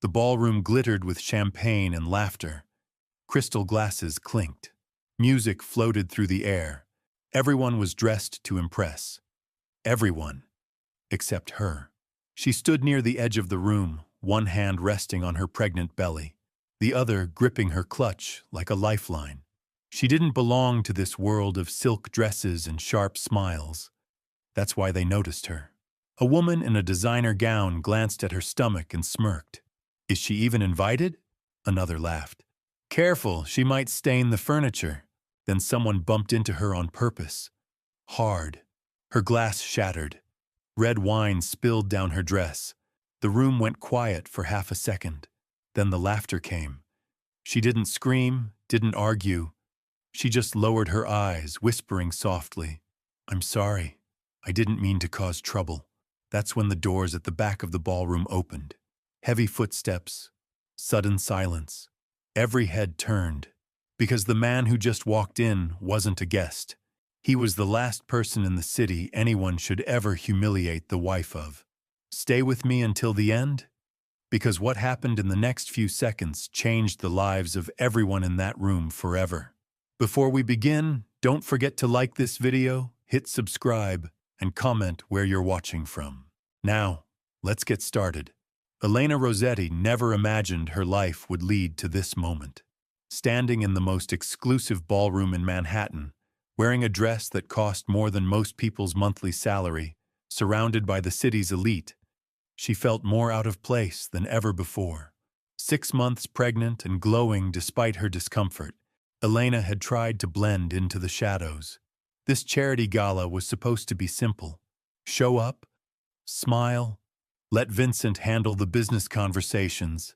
The ballroom glittered with champagne and laughter. Crystal glasses clinked. Music floated through the air. Everyone was dressed to impress. Everyone, except her. She stood near the edge of the room, one hand resting on her pregnant belly, the other gripping her clutch like a lifeline. She didn't belong to this world of silk dresses and sharp smiles. That's why they noticed her. A woman in a designer gown glanced at her stomach and smirked. Is she even invited? Another laughed. Careful, she might stain the furniture. Then someone bumped into her on purpose. Hard. Her glass shattered. Red wine spilled down her dress. The room went quiet for half a second. Then the laughter came. She didn't scream, didn't argue. She just lowered her eyes, whispering softly, "I'm sorry. I didn't mean to cause trouble." That's when the doors at the back of the ballroom opened. Heavy footsteps, sudden silence. Every head turned, because the man who just walked in wasn't a guest. He was the last person in the city anyone should ever humiliate the wife of. Stay with me until the end? Because what happened in the next few seconds changed the lives of everyone in that room forever. Before we begin, don't forget to like this video, hit subscribe, and comment where you're watching from. Now, let's get started. Elena Rosetti never imagined her life would lead to this moment. Standing in the most exclusive ballroom in Manhattan, wearing a dress that cost more than most people's monthly salary, surrounded by the city's elite, she felt more out of place than ever before. 6 months pregnant and glowing despite her discomfort, Elena had tried to blend into the shadows. This charity gala was supposed to be simple. Show up, smile, let Vincent handle the business conversations,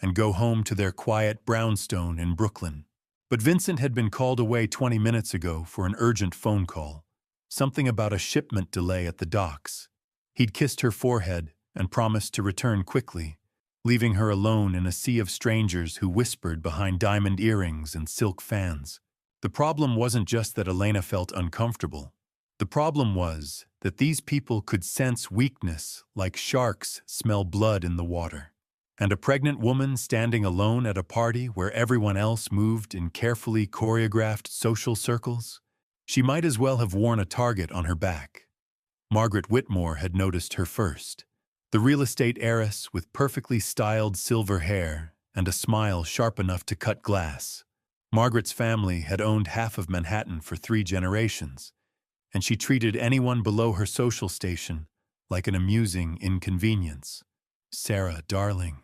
and go home to their quiet brownstone in Brooklyn. But Vincent had been called away 20 minutes ago for an urgent phone call. Something about a shipment delay at the docks. He'd kissed her forehead and promised to return quickly, leaving her alone in a sea of strangers who whispered behind diamond earrings and silk fans. The problem wasn't just that Elena felt uncomfortable. The problem was that these people could sense weakness like sharks smell blood in the water. And a pregnant woman standing alone at a party where everyone else moved in carefully choreographed social circles? She might as well have worn a target on her back. Margaret Whitmore had noticed her first. The real estate heiress with perfectly styled silver hair and a smile sharp enough to cut glass. Margaret's family had owned half of Manhattan for 3 generations, and she treated anyone below her social station like an amusing inconvenience. "Sarah, darling,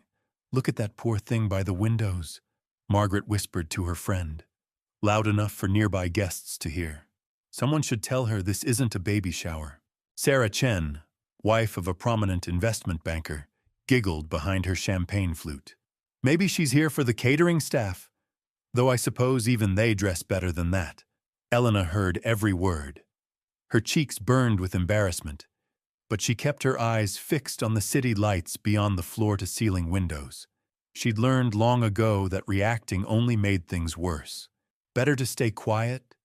look at that poor thing by the windows," Margaret whispered to her friend, loud enough for nearby guests to hear. "Someone should tell her this isn't a baby shower." Sarah Chen, wife of a prominent investment banker, giggled behind her champagne flute. "Maybe she's here for the catering staff, though I suppose even they dress better than that." Elena heard every word. Her cheeks burned with embarrassment, but she kept her eyes fixed on the city lights beyond the floor-to-ceiling windows. She'd learned long ago that reacting only made things worse. Better to stay quiet,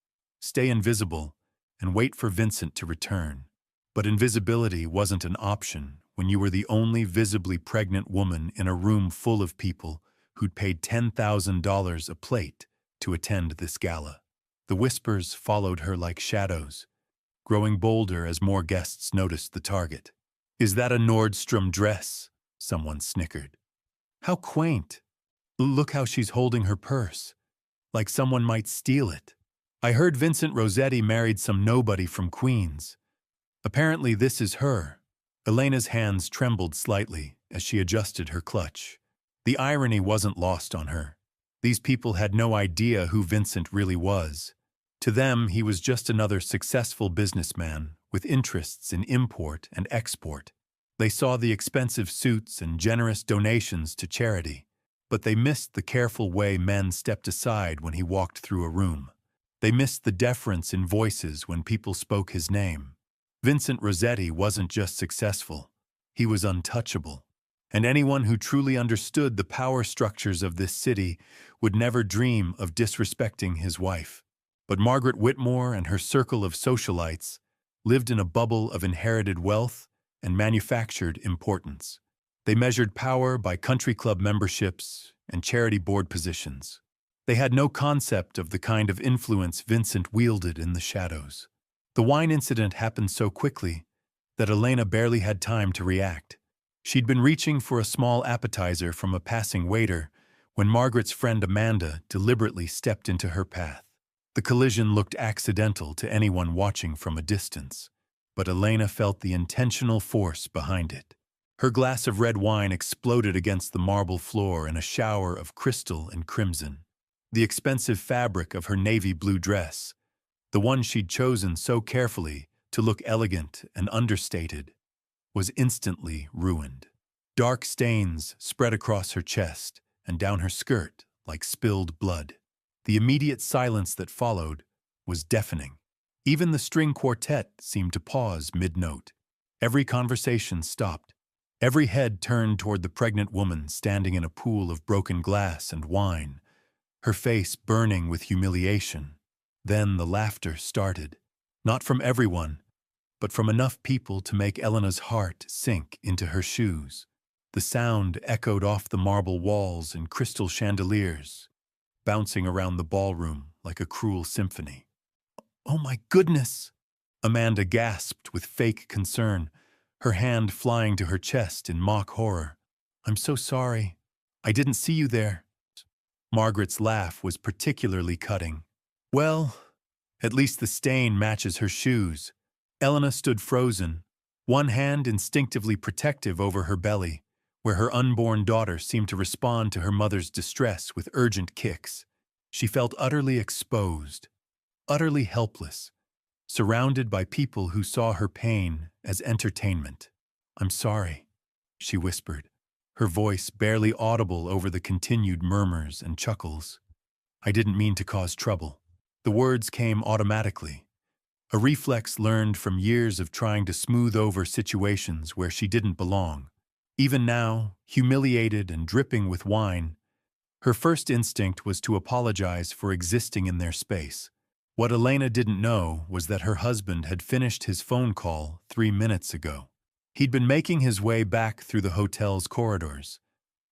stay invisible, and wait for Vincent to return. But invisibility wasn't an option when you were the only visibly pregnant woman in a room full of people who'd paid $10,000 a plate to attend this gala. The whispers followed her like shadows, growing bolder as more guests noticed the target. "Is that a Nordstrom dress?" someone snickered. "How quaint. Look how she's holding her purse, like someone might steal it. I heard Vincent Rosetti married some nobody from Queens. Apparently this is her." Elena's hands trembled slightly as she adjusted her clutch. The irony wasn't lost on her. These people had no idea who Vincent really was. To them, he was just another successful businessman with interests in import and export. They saw the expensive suits and generous donations to charity, but they missed the careful way men stepped aside when he walked through a room. They missed the deference in voices when people spoke his name. Vincent Rosetti wasn't just successful, he was untouchable. And anyone who truly understood the power structures of this city would never dream of disrespecting his wife. But Margaret Whitmore and her circle of socialites lived in a bubble of inherited wealth and manufactured importance. They measured power by country club memberships and charity board positions. They had no concept of the kind of influence Vincent wielded in the shadows. The wine incident happened so quickly that Elena barely had time to react. She'd been reaching for a small appetizer from a passing waiter when Margaret's friend Amanda deliberately stepped into her path. The collision looked accidental to anyone watching from a distance, but Elena felt the intentional force behind it. Her glass of red wine exploded against the marble floor in a shower of crystal and crimson. The expensive fabric of her navy blue dress, the one she'd chosen so carefully to look elegant and understated, was instantly ruined. Dark stains spread across her chest and down her skirt like spilled blood. The immediate silence that followed was deafening. Even the string quartet seemed to pause mid-note. Every conversation stopped. Every head turned toward the pregnant woman standing in a pool of broken glass and wine, her face burning with humiliation. Then the laughter started, not from everyone, but from enough people to make Elena's heart sink into her shoes. The sound echoed off the marble walls and crystal chandeliers, bouncing around the ballroom like a cruel symphony. "Oh my goodness!" Amanda gasped with fake concern, her hand flying to her chest in mock horror. "I'm so sorry. I didn't see you there." Margaret's laugh was particularly cutting. "Well, at least the stain matches her shoes." Elena stood frozen, one hand instinctively protective over her belly, where her unborn daughter seemed to respond to her mother's distress with urgent kicks. She felt utterly exposed, utterly helpless, surrounded by people who saw her pain as entertainment. "I'm sorry," she whispered, her voice barely audible over the continued murmurs and chuckles. "I didn't mean to cause trouble." The words came automatically, a reflex learned from years of trying to smooth over situations where she didn't belong. Even now, humiliated and dripping with wine, her first instinct was to apologize for existing in their space. What Elena didn't know was that her husband had finished his phone call 3 minutes ago. He'd been making his way back through the hotel's corridors,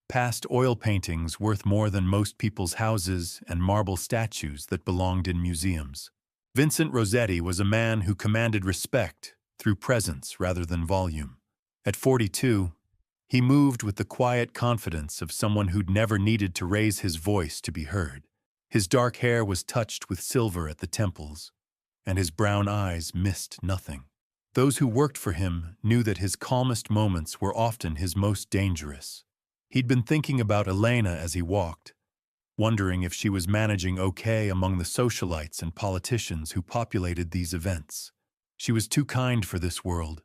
past oil paintings worth more than most people's houses and marble statues that belonged in museums. Vincent Rosetti was a man who commanded respect through presence rather than volume. At 42, he moved with the quiet confidence of someone who'd never needed to raise his voice to be heard. His dark hair was touched with silver at the temples, and his brown eyes missed nothing. Those who worked for him knew that his calmest moments were often his most dangerous. He'd been thinking about Elena as he walked, wondering if she was managing okay among the socialites and politicians who populated these events. She was too kind for this world,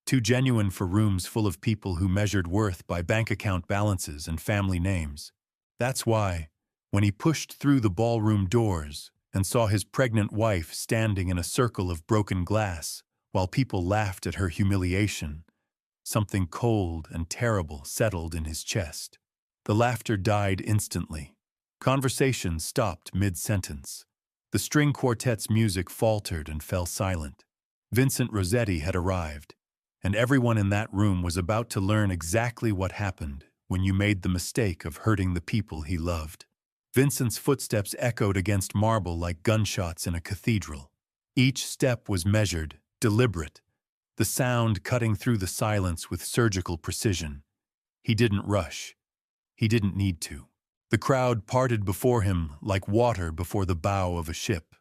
too genuine for rooms full of people who measured worth by bank account balances and family names. That's why, when he pushed through the ballroom doors and saw his pregnant wife standing in a circle of broken glass while people laughed at her humiliation, something cold and terrible settled in his chest. The laughter died instantly. Conversation stopped mid-sentence. The string quartet's music faltered and fell silent. Vincent Rosetti had arrived, and everyone in that room was about to learn exactly what happened when you made the mistake of hurting the people he loved. Vincent's footsteps echoed against marble like gunshots in a cathedral. Each step was measured, deliberate, the sound cutting through the silence with surgical precision. He didn't rush. He didn't need to. The crowd parted before him like water before the bow of a ship.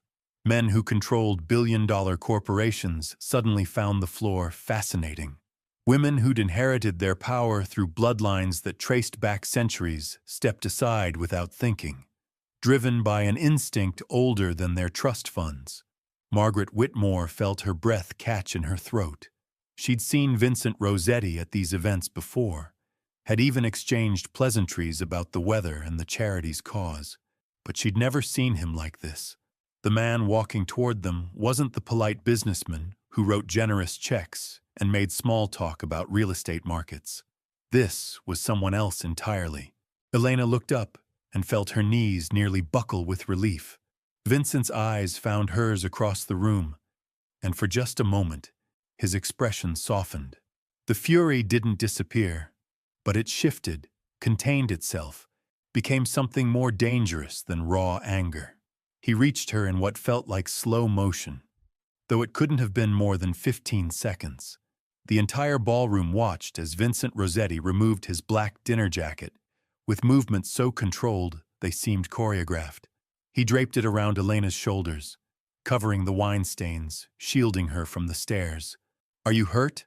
Men who controlled billion-dollar corporations suddenly found the floor fascinating. Women who'd inherited their power through bloodlines that traced back centuries stepped aside without thinking, driven by an instinct older than their trust funds. Margaret Whitmore felt her breath catch in her throat. She'd seen Vincent Rosetti at these events before, had even exchanged pleasantries about the weather and the charity's cause, but she'd never seen him like this. The man walking toward them wasn't the polite businessman who wrote generous checks and made small talk about real estate markets. This was someone else entirely. Elena looked up and felt her knees nearly buckle with relief. Vincent's eyes found hers across the room, and for just a moment, his expression softened. The fury didn't disappear, But it shifted, contained itself, became something more dangerous than raw anger. He reached her in what felt like slow motion, though it couldn't have been more than 15 seconds. The entire ballroom watched as Vincent Rosetti removed his black dinner jacket, with movements so controlled they seemed choreographed. He draped it around Elena's shoulders, covering the wine stains, shielding her from the stares. "Are you hurt?"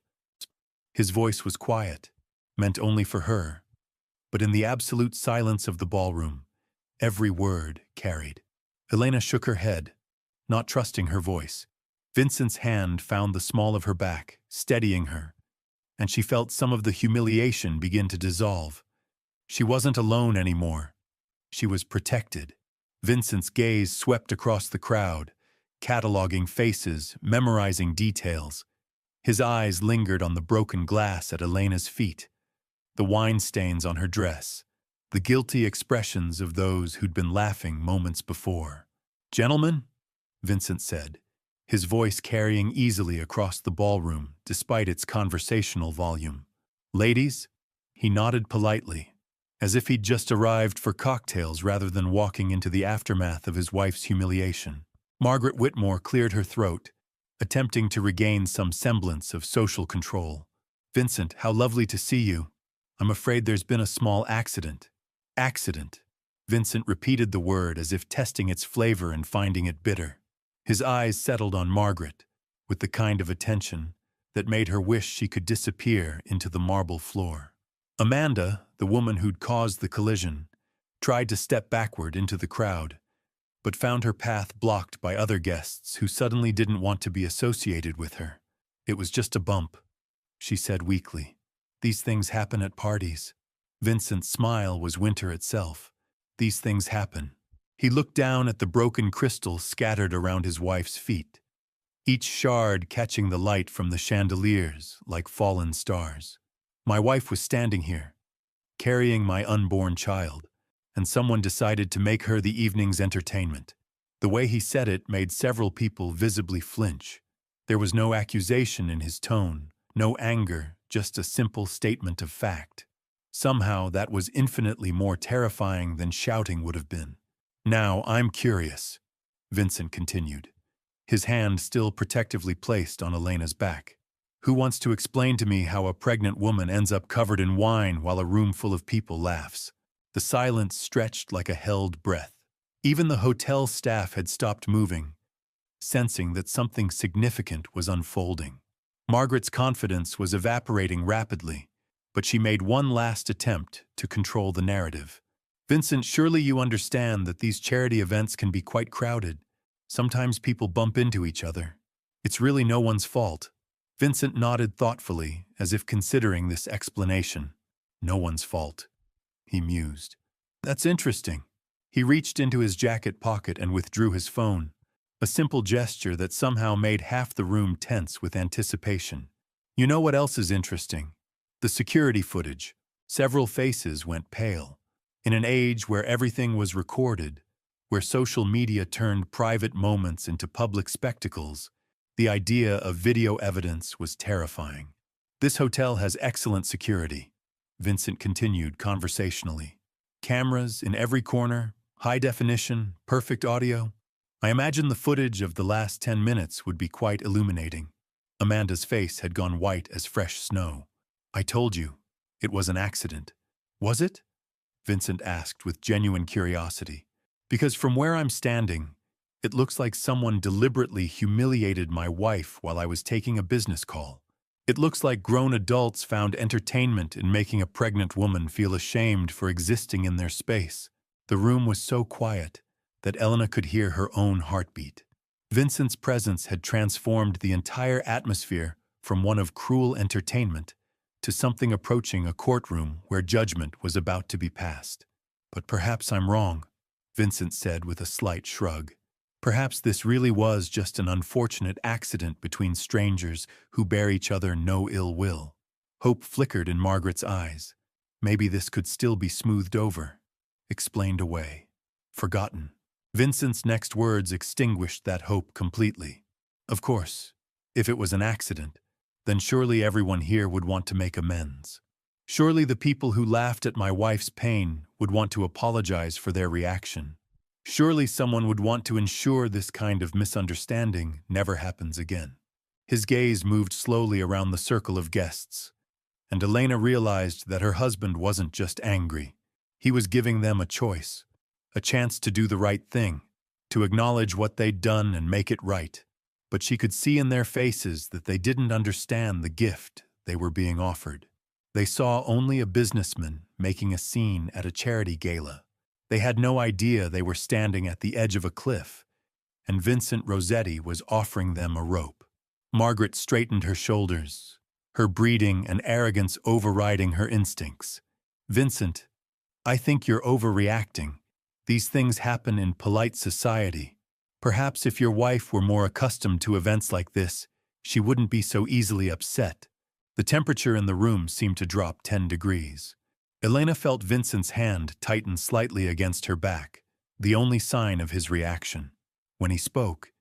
His voice was quiet, meant only for her, but in the absolute silence of the ballroom, every word carried. Elena shook her head, not trusting her voice. Vincent's hand found the small of her back, steadying her, and she felt some of the humiliation begin to dissolve. She wasn't alone anymore. She was protected. Vincent's gaze swept across the crowd, cataloging faces, memorizing details. His eyes lingered on the broken glass at Elena's feet, the wine stains on her dress, the guilty expressions of those who'd been laughing moments before. "Gentlemen," Vincent said, his voice carrying easily across the ballroom despite its conversational volume. "Ladies," he nodded politely, as if he'd just arrived for cocktails rather than walking into the aftermath of his wife's humiliation. Margaret Whitmore cleared her throat, attempting to regain some semblance of social control. "Vincent, how lovely to see you. I'm afraid there's been a small accident." "Accident." Vincent repeated the word as if testing its flavor and finding it bitter. His eyes settled on Margaret, with the kind of attention that made her wish she could disappear into the marble floor. Amanda, the woman who'd caused the collision, tried to step backward into the crowd, but found her path blocked by other guests who suddenly didn't want to be associated with her. "It was just a bump," she said weakly. "These things happen at parties." Vincent's smile was winter itself. "These things happen." He looked down at the broken crystal scattered around his wife's feet, each shard catching the light from the chandeliers like fallen stars. "My wife was standing here, carrying my unborn child, and someone decided to make her the evening's entertainment." The way he said it made several people visibly flinch. There was no accusation in his tone, no anger, just a simple statement of fact. Somehow that was infinitely more terrifying than shouting would have been. "Now, I'm curious," Vincent continued, his hand still protectively placed on Elena's back. "Who wants to explain to me how a pregnant woman ends up covered in wine while a room full of people laughs?" The silence stretched like a held breath. Even the hotel staff had stopped moving, sensing that something significant was unfolding. Margaret's confidence was evaporating rapidly, but she made one last attempt to control the narrative. "Vincent, surely you understand that these charity events can be quite crowded. Sometimes people bump into each other. It's really no one's fault." Vincent nodded thoughtfully, as if considering this explanation. "No one's fault," he mused. "That's interesting." He reached into his jacket pocket and withdrew his phone, a simple gesture that somehow made half the room tense with anticipation. "You know what else is interesting? The security footage." Several faces went pale. In an age where everything was recorded, where social media turned private moments into public spectacles, the idea of video evidence was terrifying. "This hotel has excellent security," Vincent continued conversationally. "Cameras in every corner, high definition, perfect audio. I imagine the footage of the last 10 minutes would be quite illuminating." Amanda's face had gone white as fresh snow. "I told you, it was an accident." "Was it?" Vincent asked with genuine curiosity. "Because from where I'm standing, it looks like someone deliberately humiliated my wife while I was taking a business call. It looks like grown adults found entertainment in making a pregnant woman feel ashamed for existing in their space." The room was so quiet that Elena could hear her own heartbeat. Vincent's presence had transformed the entire atmosphere from one of cruel entertainment to something approaching a courtroom where judgment was about to be passed. "But perhaps I'm wrong," Vincent said with a slight shrug. "Perhaps this really was just an unfortunate accident between strangers who bear each other no ill will." Hope flickered in Margaret's eyes. Maybe this could still be smoothed over, explained away, forgotten. Vincent's next words extinguished that hope completely. "Of course, if it was an accident, then surely everyone here would want to make amends." Surely the people who laughed at my wife's pain would want to apologize for their reaction. Surely someone would want to ensure this kind of misunderstanding never happens again. His gaze moved slowly around the circle of guests, and Elena realized that her husband wasn't just angry. He was giving them a choice, a chance to do the right thing, to acknowledge what they'd done and make it right. But she could see in their faces that they didn't understand the gift they were being offered. They saw only a businessman making a scene at a charity gala. They had no idea they were standing at the edge of a cliff, and Vincent Rosetti was offering them a rope. Margaret straightened her shoulders, her breeding and arrogance overriding her instincts. "Vincent, I think you're overreacting. These things happen in polite society. Perhaps if your wife were more accustomed to events like this, she wouldn't be so easily upset." The temperature in the room seemed to drop 10 degrees. Elena felt Vincent's hand tighten slightly against her back, the only sign of his reaction. When he spoke,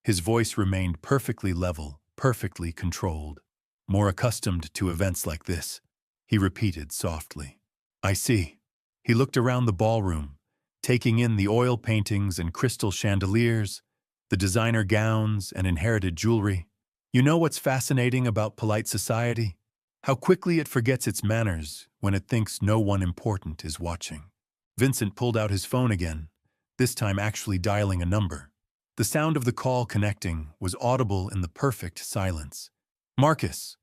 his voice remained perfectly level, perfectly controlled. "More accustomed to events like this," he repeated softly. "I see." He looked around the ballroom, taking in the oil paintings and crystal chandeliers, the designer gowns and inherited jewelry. "You know what's fascinating about polite society? How quickly it forgets its manners when it thinks no one important is watching." Vincent pulled out his phone again, this time actually dialing a number. The sound of the call connecting was audible in the perfect silence. "Marcus,"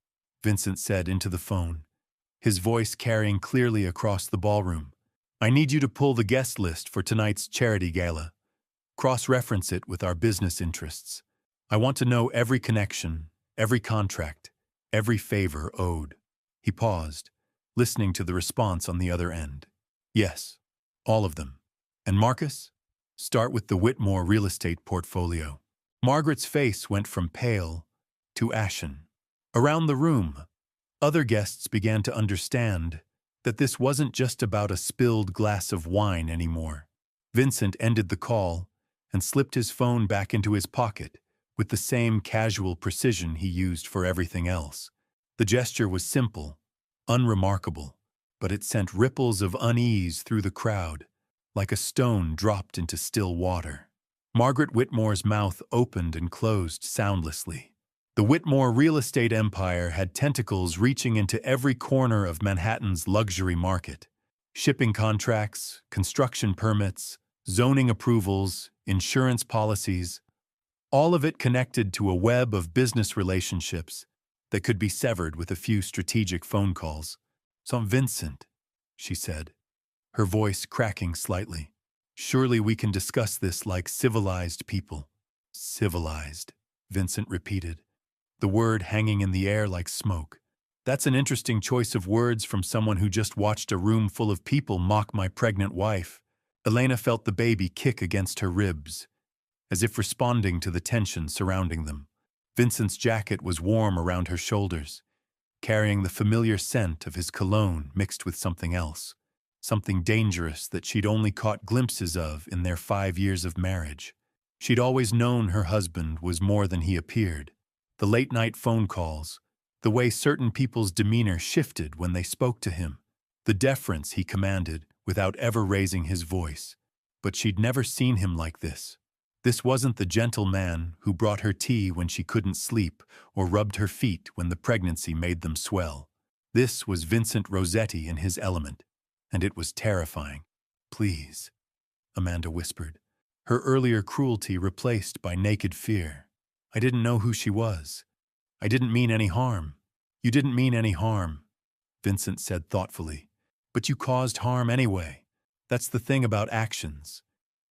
Vincent said into the phone, his voice carrying clearly across the ballroom. "I need you to pull the guest list for tonight's charity gala. Cross-reference it with our business interests. I want to know every connection, every contract, every favor owed." He paused, listening to the response on the other end. "Yes, all of them. And Marcus? Start with the Whitmore real estate portfolio." Margaret's face went from pale to ashen. Around the room, other guests began to understand that this wasn't just about a spilled glass of wine anymore. Vincent ended the call and slipped his phone back into his pocket with the same casual precision he used for everything else. The gesture was simple, unremarkable, but it sent ripples of unease through the crowd, like a stone dropped into still water. Margaret Whitmore's mouth opened and closed soundlessly. The Whitmore real estate empire had tentacles reaching into every corner of Manhattan's luxury market. Shipping contracts, construction permits, zoning approvals, insurance policies, all of it connected to a web of business relationships that could be severed with a few strategic phone calls. "So, Vincent," she said, her voice cracking slightly, "surely we can discuss this like civilized people." "Civilized," Vincent repeated, the word hanging in the air like smoke. "That's an interesting choice of words from someone who just watched a room full of people mock my pregnant wife." Elena felt the baby kick against her ribs, as if responding to the tension surrounding them. Vincent's jacket was warm around her shoulders, carrying the familiar scent of his cologne mixed with something else, something dangerous that she'd only caught glimpses of in their 5 years of marriage. She'd always known her husband was more than he appeared. The late-night phone calls, the way certain people's demeanor shifted when they spoke to him, the deference he commanded without ever raising his voice. But she'd never seen him like this. This wasn't the gentle man who brought her tea when she couldn't sleep or rubbed her feet when the pregnancy made them swell. This was Vincent Rosetti in his element, and it was terrifying. "Please," Amanda whispered, her earlier cruelty replaced by naked fear. "I didn't know who she was. I didn't mean any harm." "You didn't mean any harm," Vincent said thoughtfully. "But you caused harm anyway. That's the thing about actions.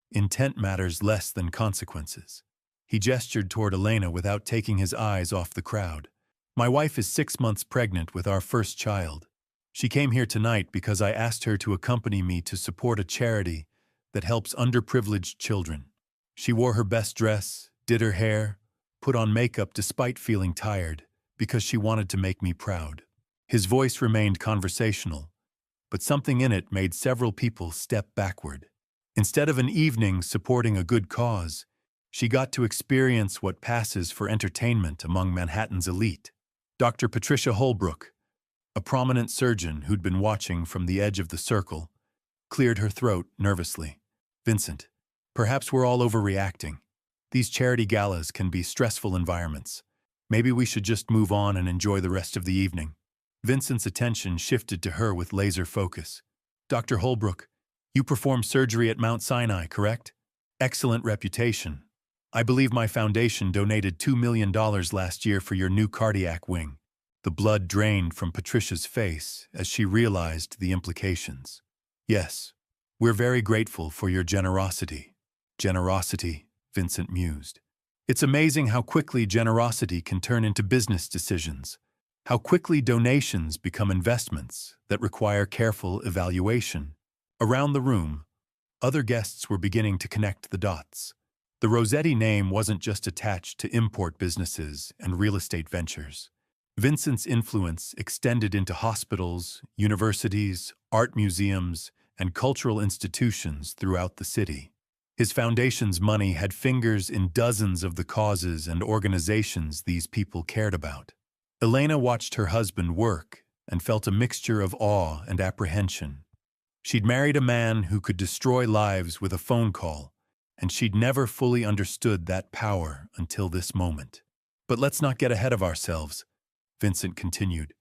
Intent matters less than consequences." He gestured toward Elena without taking his eyes off the crowd. "My wife is 6 months pregnant with our first child. She came here tonight because I asked her to accompany me to support a charity that helps underprivileged children. She wore her best dress, did her hair, put on makeup despite feeling tired, because she wanted to make me proud." His voice remained conversational, but something in it made several people step backward. Instead of an evening supporting a good cause, she got to experience what passes for entertainment among Manhattan's elite. Dr. Patricia Holbrook, A prominent surgeon who'd been watching from the edge of the circle cleared her throat nervously. Vincent, perhaps we're all overreacting. These charity galas can be stressful environments. Maybe we should just move on and enjoy the rest of the evening. Vincent's attention shifted to her with laser focus. Dr. Holbrook, you perform surgery at Mount Sinai, correct? Excellent reputation. I believe my foundation donated $2 million last year for your new cardiac wing. The blood drained from Patricia's face as she realized the implications. Yes, we're very grateful for your generosity. Generosity, Vincent mused. It's amazing how quickly generosity can turn into business decisions, how quickly donations become investments that require careful evaluation. Around the room, other guests were beginning to connect the dots. The Rosetti name wasn't just attached to import businesses and real estate ventures. Vincent's influence extended into hospitals, universities, art museums, and cultural institutions throughout the city. His foundation's money had fingers in dozens of the causes and organizations these people cared about. Elena watched her husband work and felt a mixture of awe and apprehension. She'd married a man who could destroy lives with a phone call, and she'd never fully understood that power until this moment. But let's not get ahead of ourselves, Vincent continued,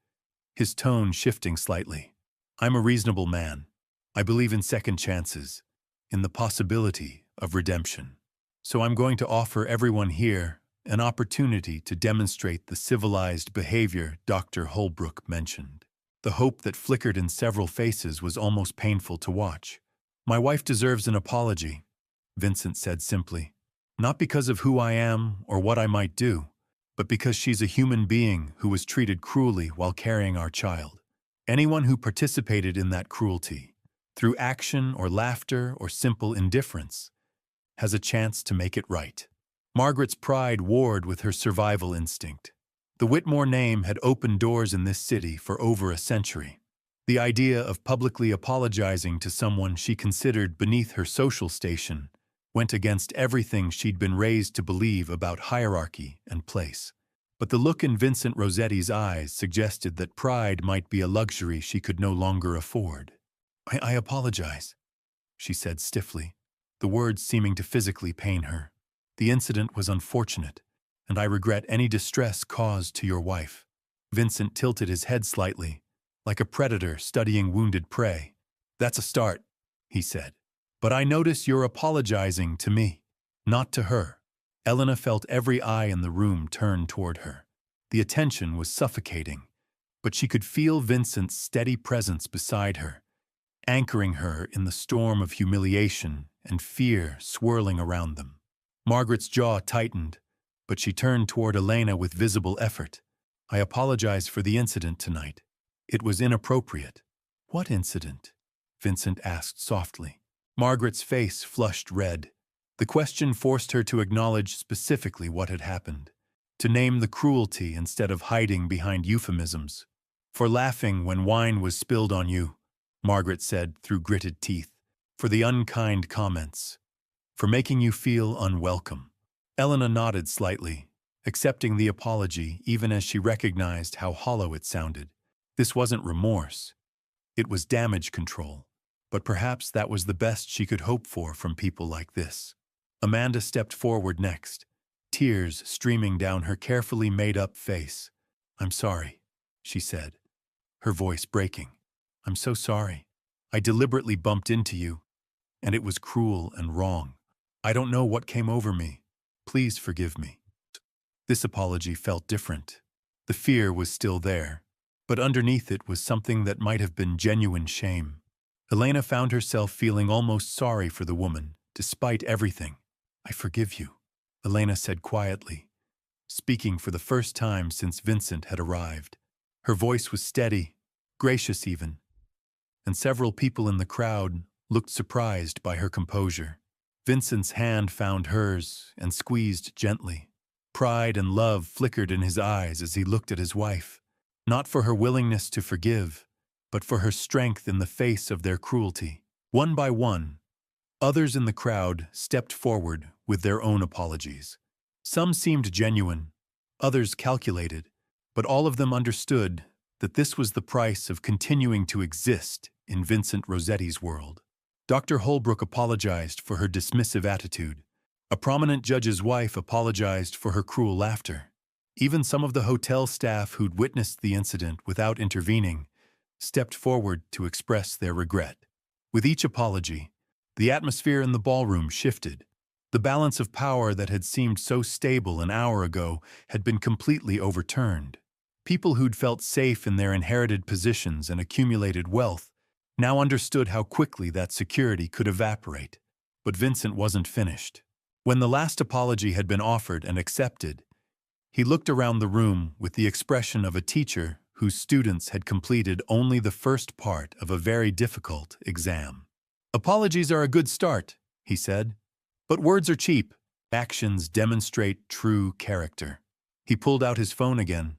his tone shifting slightly. I'm a reasonable man. I believe in second chances, in the possibility of redemption. So I'm going to offer everyone here an opportunity to demonstrate the civilized behavior Dr. Holbrook mentioned. The hope that flickered in several faces was almost painful to watch. My wife deserves an apology, Vincent said simply. Not because of who I am or what I might do, but because she's a human being who was treated cruelly while carrying our child. Anyone who participated in that cruelty, through action or laughter or simple indifference, has a chance to make it right. Margaret's pride warred with her survival instinct. The Whitmore name had opened doors in this city for over a century. The idea of publicly apologizing to someone she considered beneath her social station went against everything she'd been raised to believe about hierarchy and place. But the look in Vincent Rosetti's eyes suggested that pride might be a luxury she could no longer afford. I apologize, she said stiffly, the words seeming to physically pain her. The incident was unfortunate, and I regret any distress caused to your wife. Vincent tilted his head slightly, like a predator studying wounded prey. That's a start, he said. But I notice you're apologizing to me, not to her. Elena felt every eye in the room turn toward her. The attention was suffocating, but she could feel Vincent's steady presence beside her, anchoring her in the storm of humiliation and fear swirling around them. Margaret's jaw tightened, but she turned toward Elena with visible effort. I apologize for the incident tonight. It was inappropriate. What incident? Vincent asked softly. Margaret's face flushed red. The question forced her to acknowledge specifically what had happened, to name the cruelty instead of hiding behind euphemisms. For laughing when wine was spilled on you, Margaret said through gritted teeth. For the unkind comments. For making you feel unwelcome. Elena nodded slightly, accepting the apology even as she recognized how hollow it sounded. This wasn't remorse. It was damage control. But perhaps that was the best she could hope for from people like this. Amanda stepped forward next, tears streaming down her carefully made-up face. I'm sorry, she said, her voice breaking. I'm so sorry. I deliberately bumped into you, and it was cruel and wrong. I don't know what came over me. Please forgive me. This apology felt different. The fear was still there, but underneath it was something that might have been genuine shame. Elena found herself feeling almost sorry for the woman, despite everything. I forgive you, Elena said quietly, speaking for the first time since Vincent had arrived. Her voice was steady, gracious even, and several people in the crowd looked surprised by her composure. Vincent's hand found hers and squeezed gently. Pride and love flickered in his eyes as he looked at his wife, not for her willingness to forgive, but for her strength in the face of their cruelty. One by one, others in the crowd stepped forward with their own apologies. Some seemed genuine, others calculated, but all of them understood that this was the price of continuing to exist in Vincent Rosetti's world. Dr. Holbrook apologized for her dismissive attitude. A prominent judge's wife apologized for her cruel laughter. Even some of the hotel staff who'd witnessed the incident without intervening stepped forward to express their regret. With each apology, the atmosphere in the ballroom shifted. The balance of power that had seemed so stable an hour ago had been completely overturned. People who'd felt safe in their inherited positions and accumulated wealth now understood how quickly that security could evaporate. But Vincent wasn't finished. When the last apology had been offered and accepted, he looked around the room with the expression of a teacher whose students had completed only the first part of a very difficult exam. "Apologies are a good start," he said. "But words are cheap. Actions demonstrate true character." He pulled out his phone again,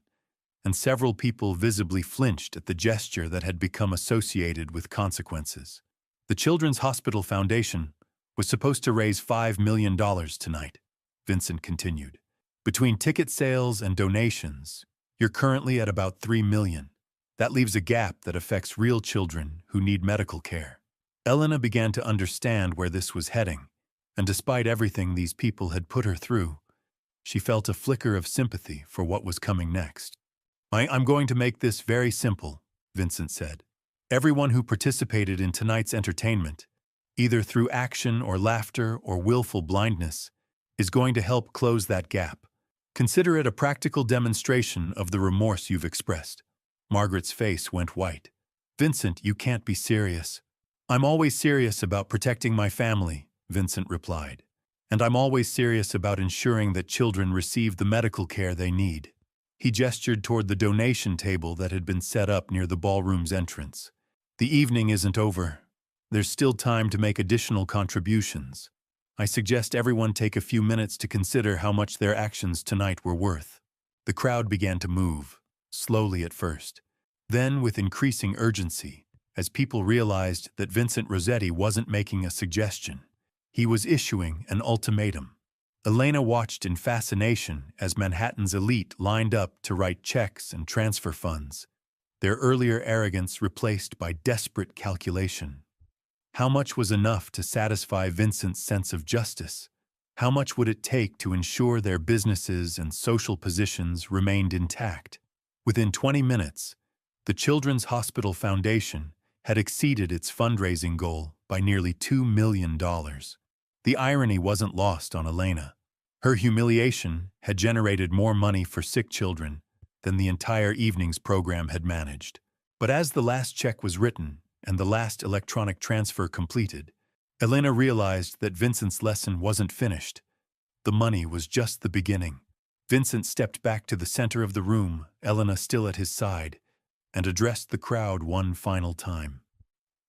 and several people visibly flinched at the gesture that had become associated with consequences. The Children's Hospital Foundation was supposed to raise $5 million tonight, Vincent continued. Between ticket sales and donations, you're currently at about $3 million. That leaves a gap that affects real children who need medical care. Elena began to understand where this was heading, and despite everything these people had put her through, she felt a flicker of sympathy for what was coming next. I'm going to make this very simple," Vincent said. "Everyone who participated in tonight's entertainment, either through action or laughter or willful blindness, is going to help close that gap. Consider it a practical demonstration of the remorse you've expressed." Margaret's face went white. "Vincent, you can't be serious." "I'm always serious about protecting my family," Vincent replied. "And I'm always serious about ensuring that children receive the medical care they need." He gestured toward the donation table that had been set up near the ballroom's entrance. "The evening isn't over. There's still time to make additional contributions. I suggest everyone take a few minutes to consider how much their actions tonight were worth." The crowd began to move, slowly at first, then with increasing urgency, as people realized that Vincent Rosetti wasn't making a suggestion. He was issuing an ultimatum. Elena watched in fascination as Manhattan's elite lined up to write checks and transfer funds, their earlier arrogance replaced by desperate calculation. How much was enough to satisfy Vincent's sense of justice? How much would it take to ensure their businesses and social positions remained intact? Within 20 minutes, the Children's Hospital Foundation had exceeded its fundraising goal by nearly $2 million. The irony wasn't lost on Elena. Her humiliation had generated more money for sick children than the entire evening's program had managed. But as the last check was written and the last electronic transfer completed, Elena realized that Vincent's lesson wasn't finished. The money was just the beginning. Vincent stepped back to the center of the room, Elena still at his side, and addressed the crowd one final time.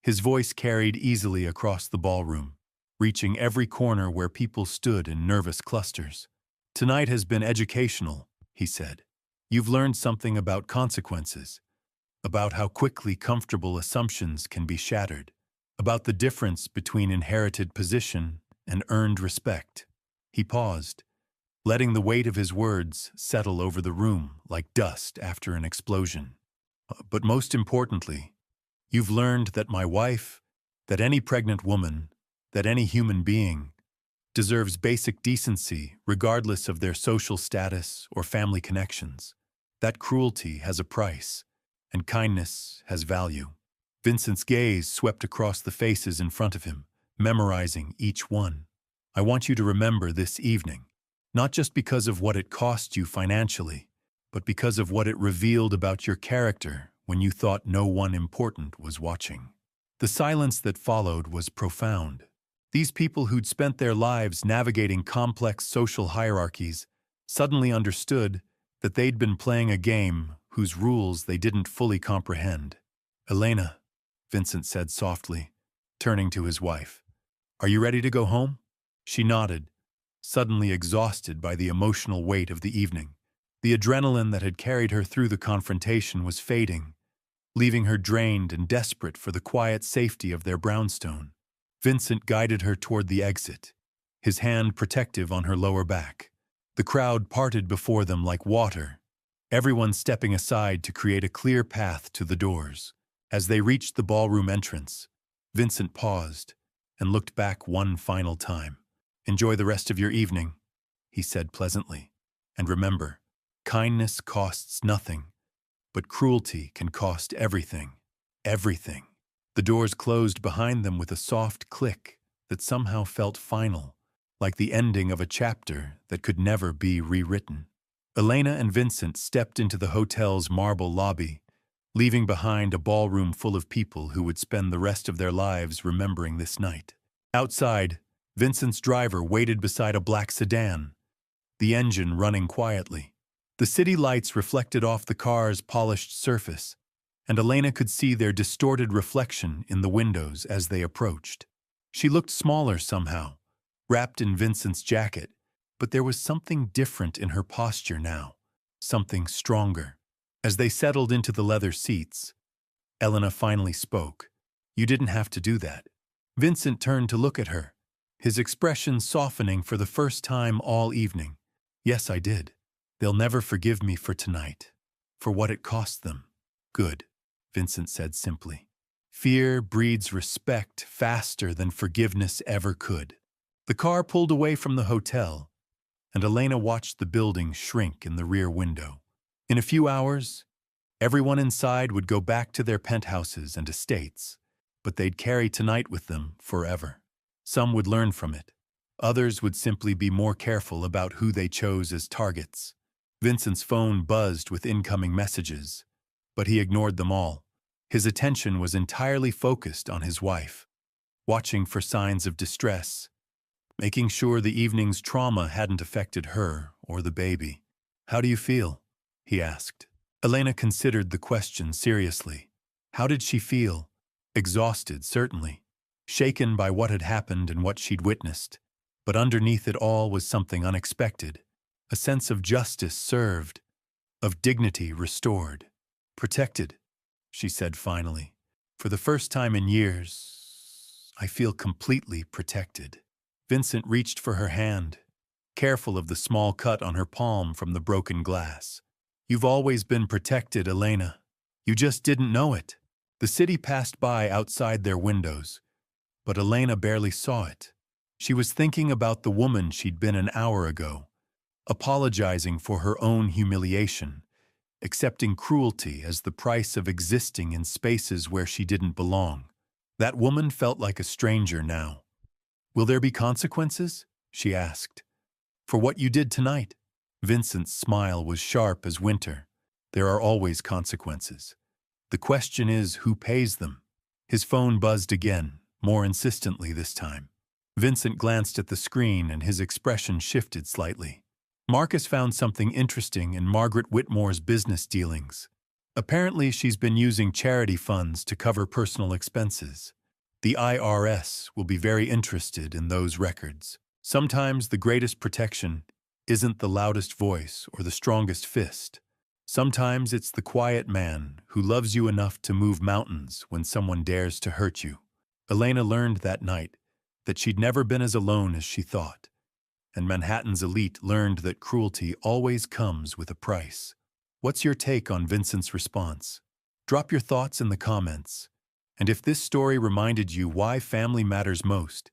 His voice carried easily across the ballroom, reaching every corner where people stood in nervous clusters. "Tonight has been educational," he said. "You've learned something about consequences, about how quickly comfortable assumptions can be shattered, about the difference between inherited position and earned respect." He paused, letting the weight of his words settle over the room like dust after an explosion. "But most importantly, you've learned that my wife, that any pregnant woman, that any human being deserves basic decency regardless of their social status or family connections. That cruelty has a price, and kindness has value." Vincent's gaze swept across the faces in front of him, memorizing each one. "I want you to remember this evening, not just because of what it cost you financially, but because of what it revealed about your character when you thought no one important was watching." The silence that followed was profound. These people who'd spent their lives navigating complex social hierarchies suddenly understood that they'd been playing a game whose rules they didn't fully comprehend. "Elena," Vincent said softly, turning to his wife, "are you ready to go home?" She nodded, suddenly exhausted by the emotional weight of the evening. The adrenaline that had carried her through the confrontation was fading, leaving her drained and desperate for the quiet safety of their brownstone. Vincent guided her toward the exit, his hand protective on her lower back. The crowd parted before them like water, everyone stepping aside to create a clear path to the doors. As they reached the ballroom entrance, Vincent paused and looked back one final time. "Enjoy the rest of your evening," he said pleasantly. "And remember, kindness costs nothing, but cruelty can cost everything. Everything." The doors closed behind them with a soft click that somehow felt final, like the ending of a chapter that could never be rewritten. Elena and Vincent stepped into the hotel's marble lobby, leaving behind a ballroom full of people who would spend the rest of their lives remembering this night. Outside, Vincent's driver waited beside a black sedan, the engine running quietly. The city lights reflected off the car's polished surface, and Elena could see their distorted reflection in the windows as they approached. She looked smaller somehow, wrapped in Vincent's jacket, but there was something different in her posture now, something stronger. As they settled into the leather seats, Elena finally spoke. "You didn't have to do that." Vincent turned to look at her, his expression softening for the first time all evening. "Yes, I did. They'll never forgive me for tonight, for what it cost them." "Good," Vincent said simply. Fear breeds respect faster than forgiveness ever could. The car pulled away from the hotel, and Elena watched the building shrink in the rear window. In a few hours, everyone inside would go back to their penthouses and estates, but they'd carry tonight with them forever. Some would learn from it. Others would simply be more careful about who they chose as targets. Vincent's phone buzzed with incoming messages, but he ignored them all. His attention was entirely focused on his wife, watching for signs of distress, making sure the evening's trauma hadn't affected her or the baby. "How do you feel?" he asked. Elena considered the question seriously. How did she feel? Exhausted, certainly. Shaken by what had happened and what she'd witnessed. But underneath it all was something unexpected. A sense of justice served, of dignity restored. "Protected," she said finally. "For the first time in years, I feel completely protected." Vincent reached for her hand, careful of the small cut on her palm from the broken glass. "You've always been protected, Elena. You just didn't know it." The city passed by outside their windows, but Elena barely saw it. She was thinking about the woman she'd been an hour ago, apologizing for her own humiliation, accepting cruelty as the price of existing in spaces where she didn't belong. That woman felt like a stranger now. "Will there be consequences?" she asked. "For what you did tonight?" Vincent's smile was sharp as winter. "There are always consequences. The question is who pays them." His phone buzzed again, more insistently this time. Vincent glanced at the screen and his expression shifted slightly. Marcus found something interesting in Margaret Whitmore's business dealings. Apparently, she's been using charity funds to cover personal expenses. The IRS will be very interested in those records. Sometimes the greatest protection isn't the loudest voice or the strongest fist. Sometimes it's the quiet man who loves you enough to move mountains when someone dares to hurt you. Elena learned that night that she'd never been as alone as she thought. And Manhattan's elite learned that cruelty always comes with a price. What's your take on Vincent's response? Drop your thoughts in the comments. And if this story reminded you why family matters most,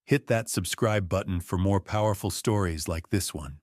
hit that subscribe button for more powerful stories like this one.